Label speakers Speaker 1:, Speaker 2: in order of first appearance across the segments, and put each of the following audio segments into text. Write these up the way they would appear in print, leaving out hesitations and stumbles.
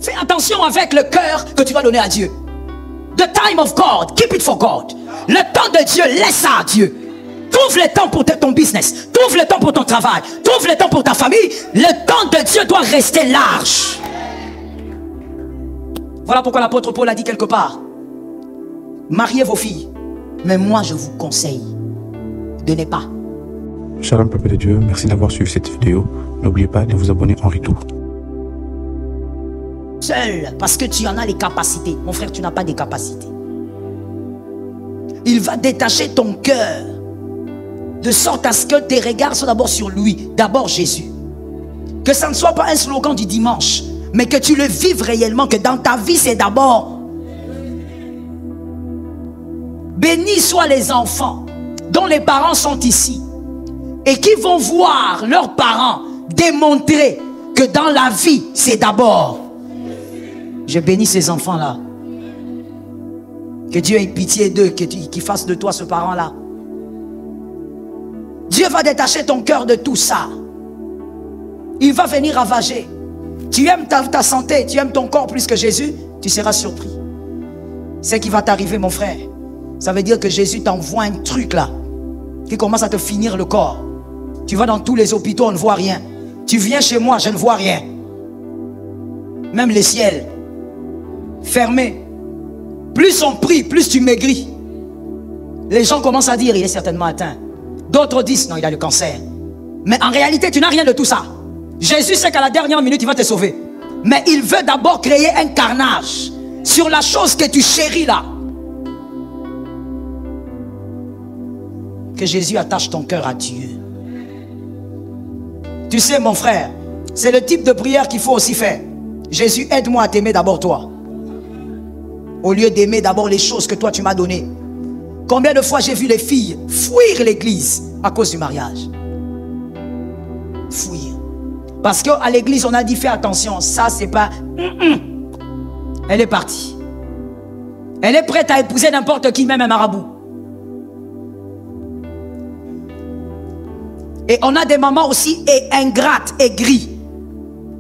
Speaker 1: Fais attention avec le cœur que tu vas donner à Dieu. The time of God, keep it for God. Le temps de Dieu, laisse ça à Dieu. Trouve le temps pour ton business. Trouve le temps pour ton travail. Trouve le temps pour ta famille. Le temps de Dieu doit rester large. Voilà pourquoi l'apôtre Paul a dit quelque part: mariez vos filles. Mais moi je vous conseille de ne pas.
Speaker 2: Shalom peuple de Dieu, merci d'avoir suivi cette vidéo. N'oubliez pas de vous abonner en retour.
Speaker 1: Seul, parce que tu en as les capacités. Mon frère, tu n'as pas des capacités. Il va détacher ton cœur de sorte à ce que tes regards soient d'abord sur lui, d'abord Jésus. Que ça ne soit pas un slogan du dimanche, mais que tu le vives réellement, que dans ta vie c'est d'abord. Bénis soient les enfants dont les parents sont ici et qui vont voir leurs parents démontrer que dans la vie c'est d'abord. Je bénis ces enfants-là. Que Dieu ait pitié d'eux, qu'il fasse de toi ce parent-là. Dieu va détacher ton cœur de tout ça. Il va venir ravager. Tu aimes ta santé, tu aimes ton corps plus que Jésus, tu seras surpris. Ce qui va t'arriver, mon frère, ça veut dire que Jésus t'envoie un truc là, qui commence à te finir le corps. Tu vas dans tous les hôpitaux, on ne voit rien. Tu viens chez moi, je ne vois rien. Même les ciels fermés. Plus on prie, plus tu maigris. Les gens commencent à dire, il est certainement atteint. D'autres disent, non, il a le cancer. Mais en réalité, tu n'as rien de tout ça. Jésus sait qu'à la dernière minute, il va te sauver. Mais il veut d'abord créer un carnage sur la chose que tu chéris là. Que Jésus attache ton cœur à Dieu. Tu sais, mon frère, c'est le type de prière qu'il faut aussi faire. Jésus, aide-moi à t'aimer d'abord toi. Au lieu d'aimer d'abord les choses que toi tu m'as données. Combien de fois j'ai vu les filles fuir l'église à cause du mariage? Fuir. Parce qu'à l'église on a dit fais attention, ça c'est pas... Elle est partie. Elle est prête à épouser n'importe qui, même un marabout. Et on a des mamans aussi ingrates, aigries,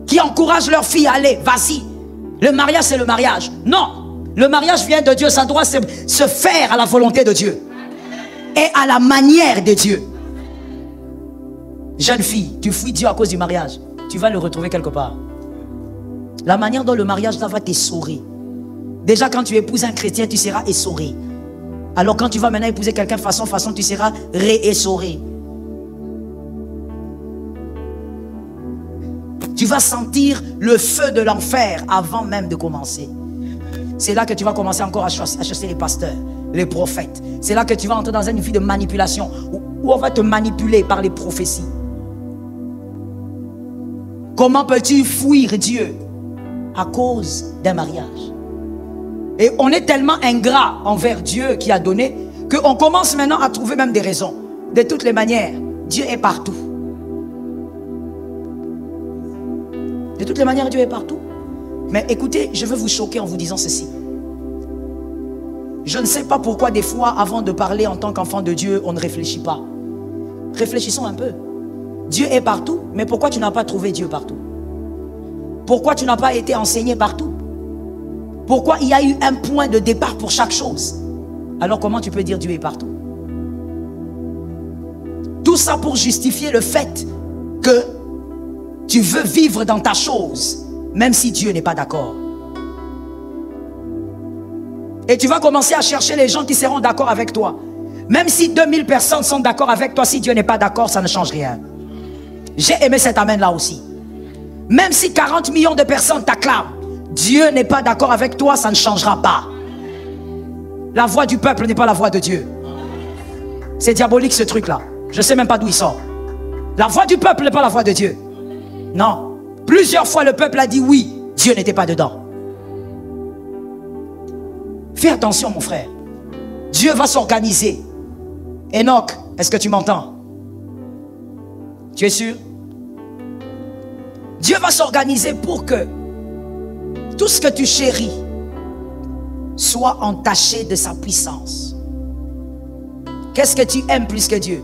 Speaker 1: qui encouragent leurs filles à aller, vas-y. Le mariage c'est le mariage. Non. Le mariage vient de Dieu, ça doit se faire à la volonté de Dieu. Et à la manière de Dieu. Jeune fille, tu fuis Dieu à cause du mariage. Tu vas le retrouver quelque part. La manière dont le mariage là va t'essorer. Déjà quand tu épouses un chrétien, tu seras essoré. Alors quand tu vas maintenant épouser quelqu'un façon, tu seras réessoré. Tu vas sentir le feu de l'enfer avant même de commencer. C'est là que tu vas commencer encore à chasser les pasteurs, les prophètes. C'est là que tu vas entrer dans une vie de manipulation où on va te manipuler par les prophéties. Comment peux-tu fuir Dieu? À cause d'un mariage. Et on est tellement ingrat envers Dieu qui a donné qu'on commence maintenant à trouver même des raisons. De toutes les manières, Dieu est partout. De toutes les manières, Dieu est partout. Mais écoutez, je veux vous choquer en vous disant ceci. Je ne sais pas pourquoi des fois, avant de parler en tant qu'enfant de Dieu, on ne réfléchit pas. Réfléchissons un peu. Dieu est partout, mais pourquoi tu n'as pas trouvé Dieu partout? Pourquoi tu n'as pas été enseigné partout? Pourquoi il y a eu un point de départ pour chaque chose? Alors comment tu peux dire Dieu est partout? Tout ça pour justifier le fait que tu veux vivre dans ta chose, même si Dieu n'est pas d'accord. Et tu vas commencer à chercher les gens qui seront d'accord avec toi. Même si 2000 personnes sont d'accord avec toi, si Dieu n'est pas d'accord, ça ne change rien. J'ai aimé cet amen là aussi. Même si 40 millions de personnes t'acclament, Dieu n'est pas d'accord avec toi, ça ne changera pas. La voix du peuple n'est pas la voix de Dieu. C'est diabolique ce truc là. Je ne sais même pas d'où il sort. La voix du peuple n'est pas la voix de Dieu. Non. Plusieurs fois le peuple a dit oui, Dieu n'était pas dedans. Fais attention mon frère. Dieu va s'organiser. Enoch, est-ce que tu m'entends? Tu es sûr? Dieu va s'organiser pour que tout ce que tu chéris soit entaché de sa puissance. Qu'est-ce que tu aimes plus que Dieu?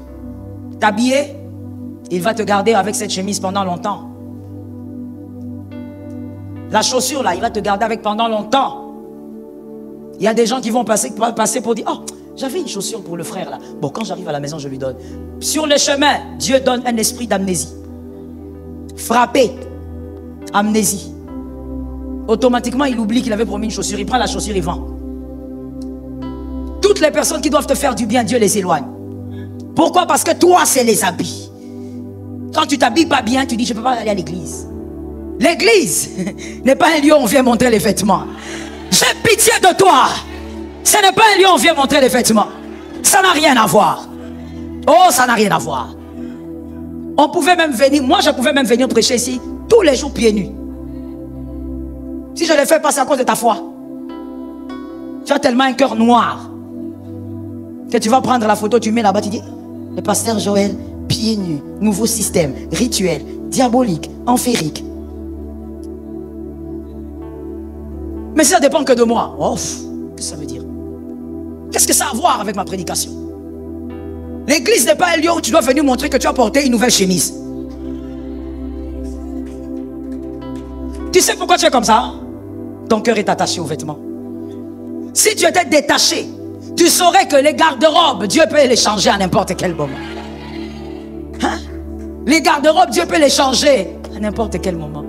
Speaker 1: T'habiller? Il va te garder avec cette chemise pendant longtemps. La chaussure là, il va te garder avec pendant longtemps. Il y a des gens qui vont passer pour dire, oh, j'avais une chaussure pour le frère là. Bon, quand j'arrive à la maison, je lui donne. Sur le chemin, Dieu donne un esprit d'amnésie. Frappé, amnésie. Automatiquement, il oublie qu'il avait promis une chaussure. Il prend la chaussure, il vend. Toutes les personnes qui doivent te faire du bien, Dieu les éloigne. Pourquoi? Parce que toi, c'est les habits. Quand tu t'habilles pas bien, tu dis, je ne peux pas aller à l'église. L'église n'est pas un lieu où on vient montrer les vêtements. J'ai pitié de toi. Ce n'est pas un lieu où on vient montrer les vêtements. Ça n'a rien à voir. Oh, ça n'a rien à voir. On pouvait même venir, moi je pouvais même venir prêcher ici tous les jours pieds nus. Si je le fais pas, c'est à cause de ta foi. Tu as tellement un cœur noir que tu vas prendre la photo, tu mets là-bas, tu dis, le pasteur Joël, pieds nus, nouveau système, rituel, diabolique, amphérique. Mais ça dépend que de moi. Oh, qu'est-ce que ça veut dire? Qu'est-ce que ça a à voir avec ma prédication? L'église n'est pas un lieu où tu dois venir montrer que tu as porté une nouvelle chemise. Tu sais pourquoi tu es comme ça? Ton cœur est attaché aux vêtements. Si tu étais détaché, tu saurais que les garde-robes, Dieu peut les changer à n'importe quel moment. Hein? Les garde-robes, Dieu peut les changer à n'importe quel moment.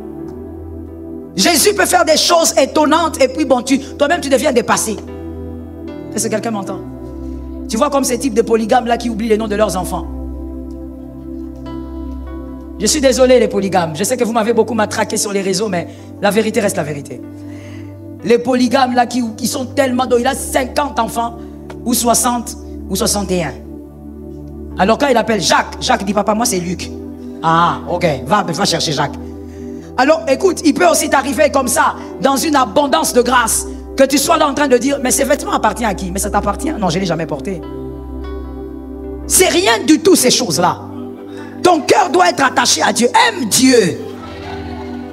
Speaker 1: Jésus peut faire des choses étonnantes et puis bon, toi-même tu deviens dépassé. Est-ce que quelqu'un m'entend? Tu vois comme ces types de polygames là qui oublient les noms de leurs enfants. Je suis désolé les polygames. Je sais que vous m'avez beaucoup matraqué sur les réseaux, mais la vérité reste la vérité. Les polygames là qui sont tellement... Il a 50 enfants, ou 60, ou 61. Alors quand il appelle Jacques, Jacques dit papa, moi c'est Luc. Ah, ok, va chercher Jacques. Alors écoute, il peut aussi t'arriver comme ça, dans une abondance de grâce, que tu sois là en train de dire, mais ces vêtements appartiennent à qui? Mais ça t'appartient? Non, je ne l'ai jamais porté. C'est rien du tout ces choses-là. Ton cœur doit être attaché à Dieu. Aime Dieu.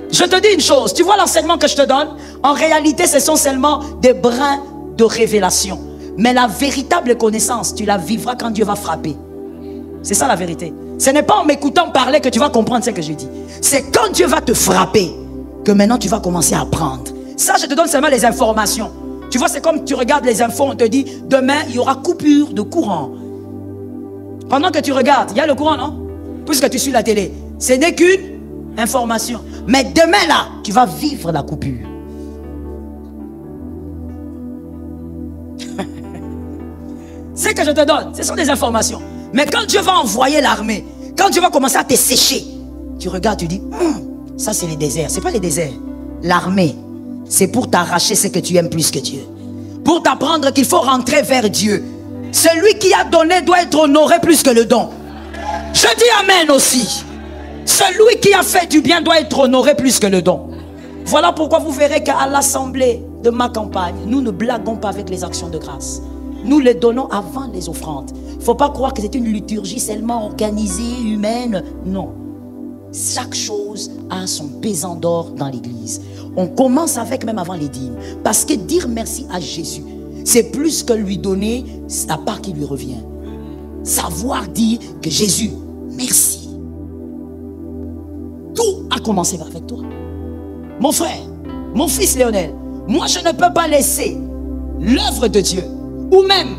Speaker 1: Je te dis une chose, tu vois l'enseignement que je te donne? En réalité, ce sont seulement des brins de révélation. Mais la véritable connaissance, tu la vivras quand Dieu va frapper. C'est ça la vérité. Ce n'est pas en m'écoutant parler que tu vas comprendre ce que je dis. C'est quand Dieu va te frapper que maintenant tu vas commencer à apprendre. Ça, je te donne seulement les informations. Tu vois, c'est comme tu regardes les infos, on te dit, demain, il y aura coupure de courant. Pendant que tu regardes, il y a le courant, non? Puisque tu suis la télé. Ce n'est qu'une information. Mais demain, là, tu vas vivre la coupure. Ce que je te donne, ce sont des informations. Mais quand Dieu va envoyer l'armée, quand Dieu va commencer à te sécher, tu regardes, tu dis, ça c'est les déserts. Ce n'est pas les déserts. L'armée, c'est pour t'arracher ce que tu aimes plus que Dieu. Pour t'apprendre qu'il faut rentrer vers Dieu. Celui qui a donné doit être honoré plus que le don. Je dis amen aussi. Celui qui a fait du bien doit être honoré plus que le don. Voilà pourquoi vous verrez qu'à l'assemblée de ma campagne, nous ne blaguons pas avec les actions de grâce. Nous les donnons avant les offrandes. Il ne faut pas croire que c'est une liturgie seulement organisée, humaine. Non. Chaque chose a son pesant d'or dans l'église. On commence avec même avant les dîmes. Parce que dire merci à Jésus, c'est plus que lui donner la part qui lui revient. Savoir dire que Jésus, merci. Tout a commencé avec toi. Mon frère, mon fils Léonel, moi je ne peux pas laisser l'œuvre de Dieu ou même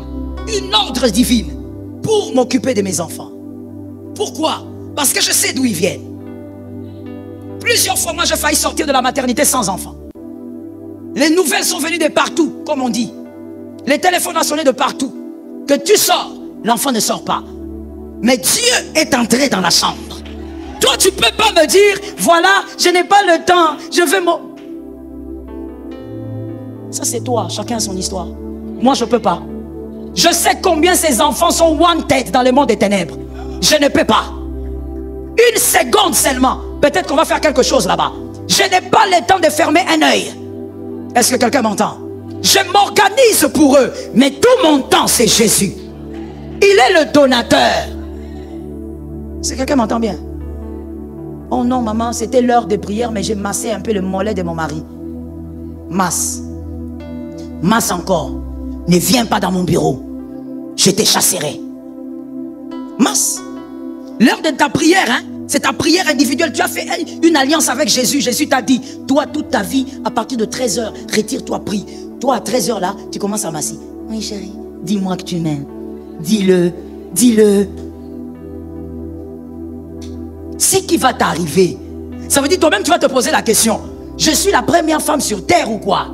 Speaker 1: une ordre divine pour m'occuper de mes enfants. Pourquoi? Parce que je sais d'où ils viennent. Plusieurs fois, moi, j'ai failli sortir de la maternité sans enfant. Les nouvelles sont venues de partout, comme on dit. Les téléphones ont sonné de partout. Que tu sors, l'enfant ne sort pas. Mais Dieu est entré dans la chambre. Toi, tu ne peux pas me dire, voilà, je n'ai pas le temps, je vais me... Ça, c'est toi, chacun a son histoire. Moi, je ne peux pas. Je sais combien ces enfants sont wanted dans le monde des ténèbres. Je ne peux pas. Une seconde seulement. Peut-être qu'on va faire quelque chose là-bas. Je n'ai pas le temps de fermer un œil. Est-ce que quelqu'un m'entend? Je m'organise pour eux. Mais tout mon temps, c'est Jésus. Il est le donateur. Est-ce que quelqu'un m'entend bien? Oh non, maman, c'était l'heure de prière, mais j'ai massé un peu le mollet de mon mari. Masse. Masse encore. Ne viens pas dans mon bureau. Je te chasserai. Masse. L'heure de ta prière, hein? C'est ta prière individuelle. Tu as fait une alliance avec Jésus. Jésus t'a dit, toi, toute ta vie, à partir de 13h, retire-toi, prie. Toi, à 13h là, tu commences à m'assis. Oui, chérie, dis-moi que tu m'aimes. Dis-le, dis-le. Ce qui va t'arriver, ça veut dire toi-même, tu vas te poser la question. Je suis la première femme sur terre ou quoi?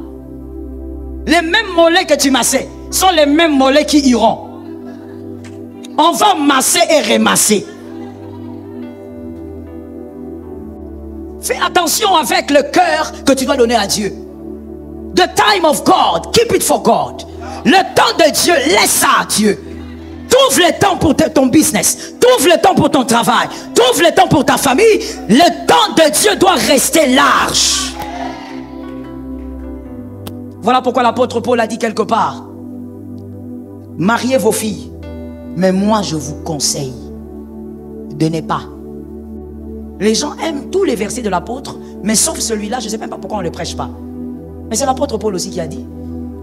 Speaker 1: Les mêmes mollets que tu massais sont les mêmes mollets qui iront. On va masser et remasser. Fais attention avec le cœur que tu dois donner à Dieu. The time of God, keep it for God. Le temps de Dieu, laisse ça à Dieu. Trouve le temps pour ton business. Trouve le temps pour ton travail. Trouve le temps pour ta famille. Le temps de Dieu doit rester large. Voilà pourquoi l'apôtre Paul a dit quelque part. Mariez vos filles. Mais moi je vous conseille de ne pas. Les gens aiment tous les versets de l'apôtre, mais sauf celui-là, je ne sais même pas pourquoi on ne le prêche pas. Mais c'est l'apôtre Paul aussi qui a dit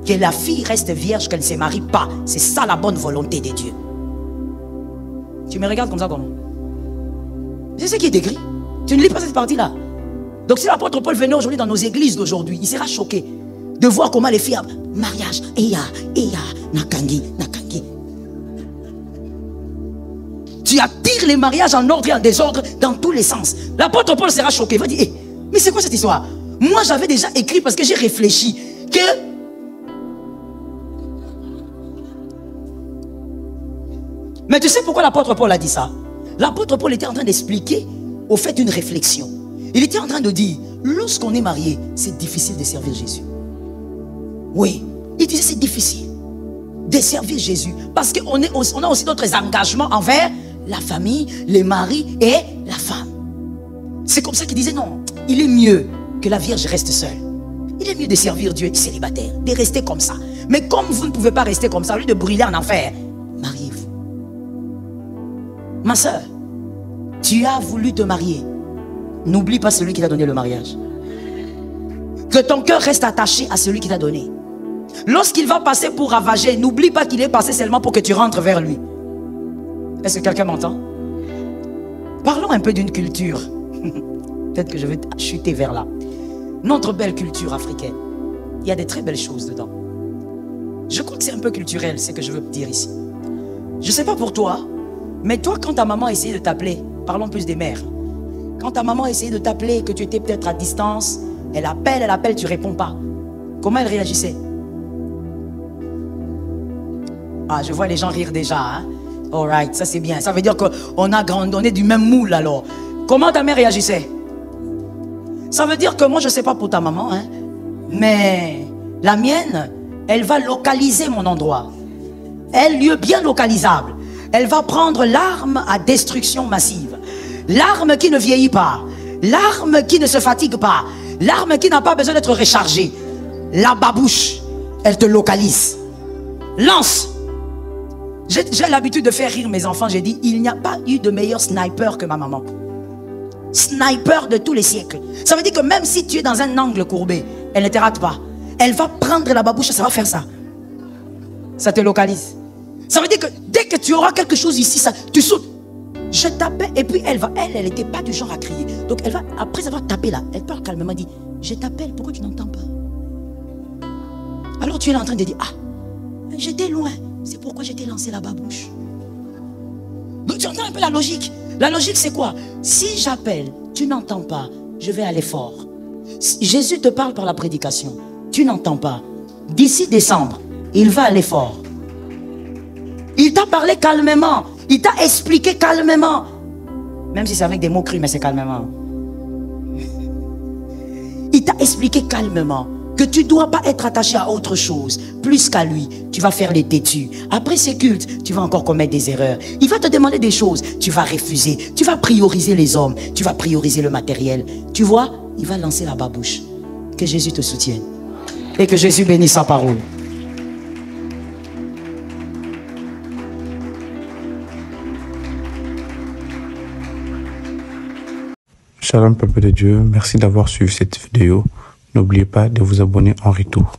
Speaker 1: que la fille reste vierge, qu'elle ne se marie pas. C'est ça la bonne volonté de Dieu. Tu me regardes comme ça comment? C'est ce qui est écrit. Tu ne lis pas cette partie-là. Donc si l'apôtre Paul venait aujourd'hui dans nos églises d'aujourd'hui, il sera choqué de voir comment les filles mariage, eya, nakangi, nakangi. Tu attires les mariages en ordre et en désordre dans tous les sens. L'apôtre Paul sera choqué. Il va dire, hey, mais c'est quoi cette histoire? Moi j'avais déjà écrit parce que j'ai réfléchi que mais tu sais pourquoi l'apôtre Paul a dit ça? L'apôtre Paul était en train d'expliquer au fait d'une réflexion. Il était en train de dire, lorsqu'on est marié, c'est difficile de servir Jésus. Oui, il disait c'est difficile de servir Jésus parce qu'on a aussi d'autres engagements envers la famille, les maris et la femme. C'est comme ça qu'il disait non, il est mieux que la Vierge reste seule. Il est mieux de servir Dieu célibataire, de rester comme ça. Mais comme vous ne pouvez pas rester comme ça, au lieu de brûler en enfer, mariez-vous. Ma soeur, tu as voulu te marier. N'oublie pas celui qui t'a donné le mariage. Que ton cœur reste attaché à celui qui t'a donné. Lorsqu'il va passer pour ravager, n'oublie pas qu'il est passé seulement pour que tu rentres vers lui. Est-ce que quelqu'un m'entend? Parlons un peu d'une culture. Peut-être que je vais chuter vers là. Notre belle culture africaine. Il y a des très belles choses dedans. Je crois que c'est un peu culturel, ce que je veux dire ici. Je ne sais pas pour toi, mais toi, quand ta maman essayait de t'appeler, parlons plus des mères. Quand ta maman essayait de t'appeler, que tu étais peut-être à distance, elle appelle, tu ne réponds pas. Comment elle réagissait? Ah, je vois les gens rire déjà. Hein? All right, ça c'est bien. Ça veut dire qu'on a grandi du même moule alors. Comment ta mère réagissait? Ça veut dire que moi, je ne sais pas pour ta maman, hein, mais la mienne, elle va localiser mon endroit. Un lieu bien localisable. Elle va prendre l'arme à destruction massive. L'arme qui ne vieillit pas. L'arme qui ne se fatigue pas. L'arme qui n'a pas besoin d'être rechargée. La babouche, elle te localise. Lance. J'ai l'habitude de faire rire mes enfants. J'ai dit, il n'y a pas eu de meilleur sniper que ma maman. Sniper de tous les siècles. Ça veut dire que même si tu es dans un angle courbé, elle ne te rate pas. Elle va prendre la babouche, ça va faire ça. Ça te localise. Ça veut dire que dès que tu auras quelque chose ici, ça, tu sautes. Je t'appelle et puis elle n'était pas du genre à crier. Donc elle va, après avoir tapé là, elle parle calmement, dit, je t'appelle, pourquoi tu n'entends pas? Alors tu es là en train de dire, ah, j'étais loin, c'est pourquoi j'étais lancé la babouche. Donc tu entends un peu la logique. La logique c'est quoi? Si j'appelle, tu n'entends pas, je vais aller fort. Si Jésus te parle par la prédication, tu n'entends pas. D'ici décembre, il va aller fort. Il t'a parlé calmement. Il t'a expliqué calmement. Même si c'est avec des mots crus, mais c'est calmement. Il t'a expliqué calmement que tu ne dois pas être attaché à autre chose plus qu'à lui. Tu vas faire les têtus. Après ces cultes, tu vas encore commettre des erreurs. Il va te demander des choses. Tu vas refuser. Tu vas prioriser les hommes. Tu vas prioriser le matériel. Tu vois, il va lancer la babouche. Que Jésus te soutienne. Et que Jésus bénisse sa parole.
Speaker 2: Shalom peuple de Dieu, merci d'avoir suivi cette vidéo. N'oubliez pas de vous abonner en retour.